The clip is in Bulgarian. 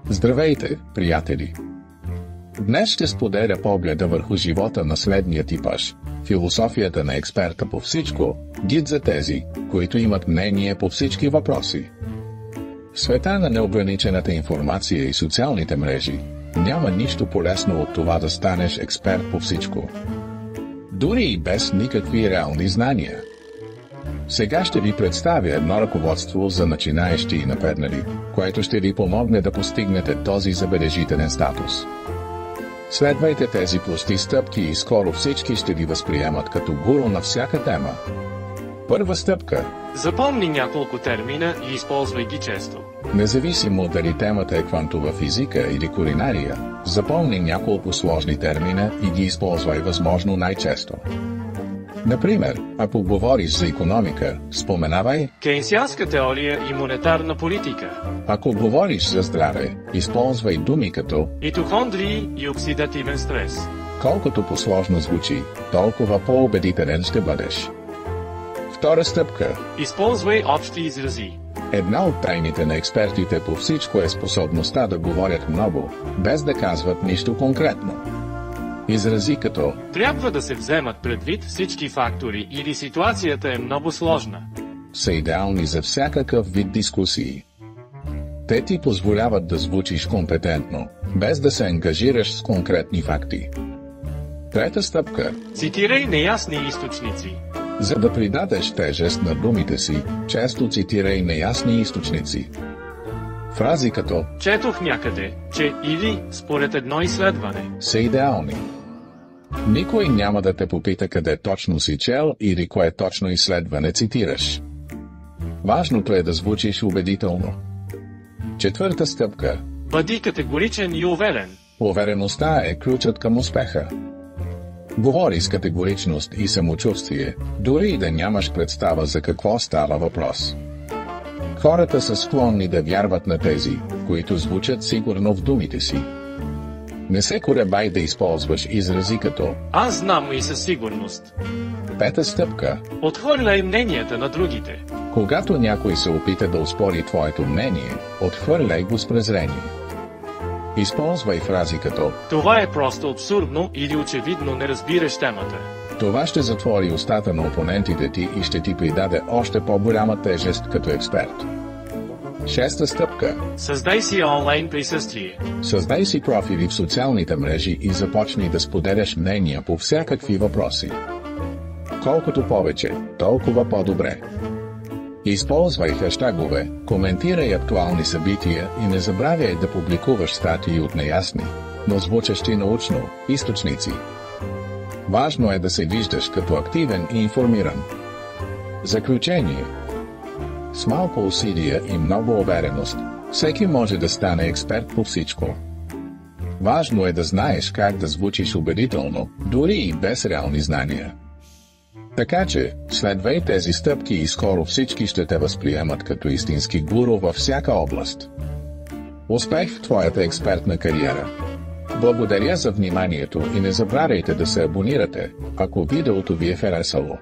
Здравейте, приятели! Днес ще споделя погледа върху живота на следния типаж – философията на експерта по всичко, гид за тези, които имат мнение по всички въпроси. В света на неограничената информация и социалните мрежи няма нищо полезно от това да станеш експерт по всичко. Дори и без никакви реални знания. Сега ще ви представя едно ръководство за начинаещи и напреднали, което ще ви помогне да постигнете този забележителен статус. Следвайте тези прости стъпки и скоро всички ще ви възприемат като гуру на всяка тема. Първа стъпка. Запомни няколко термина и използвай ги често. Независимо дали темата е квантова физика или кулинария, запомни няколко сложни термина и ги използвай възможно най-често. Например, ако говориш за икономика, споменавай кейнсианска теория и монетарна политика. Ако говориш за здраве, използвай думи като митохондрии и оксидативен стрес. Колкото по-сложно звучи, толкова по-убедителен ще бъдеш. Втора стъпка. Използвай общи изрази. Една от тайните на експертите по всичко е способността да говорят много, без да казват нищо конкретно. Изрази като трябва да се вземат предвид всички фактори или ситуацията е много сложна. Са идеални за всякакъв вид дискусии. Те ти позволяват да звучиш компетентно, без да се ангажираш с конкретни факти. Трета стъпка. Цитирай неясни източници. За да придадеш тежест на думите си, често цитирай неясни източници. Фрази като четох някъде, че или според едно изследване са идеални. Никой няма да те попита къде точно си чел или кое точно изследване цитираш. Важното е да звучиш убедително. Четвърта стъпка. Бъди категоричен и уверен. Увереността е ключът към успеха. Говори с категоричност и самочувствие, дори и да нямаш представа за какво става въпрос. Хората са склонни да вярват на тези, които звучат сигурно в думите си. Не се колебай да използваш изрази като аз знам и със сигурност. Пета стъпка. Отхвърляй мненията на другите. Когато някой се опита да оспори твоето мнение, отхвърляй го с презрение. Използвай фрази като това е просто абсурдно или очевидно не разбираш темата. Това ще затвори устата на опонентите ти и ще ти придаде още по-голяма тежест като експерт. Шеста стъпка. Създай си онлайн присъствие. Създай си профили в социалните мрежи и започни да споделяш мнения по всякакви въпроси. Колкото повече, толкова по-добре. Използвай хештагове, коментирай актуални събития и не забравяй да публикуваш статии от неясни, но звучащи научно, източници. Важно е да се виждаш като активен и информиран. Заключение. С малко усилия и много увереност, всеки може да стане експерт по всичко. Важно е да знаеш как да звучиш убедително, дори и без реални знания. Така че, следвай тези стъпки и скоро всички ще те възприемат като истински гуру във всяка област. Успех в твоята експертна кариера! Благодаря за вниманието и не забравяйте да се абонирате, ако видеото ви е харесало.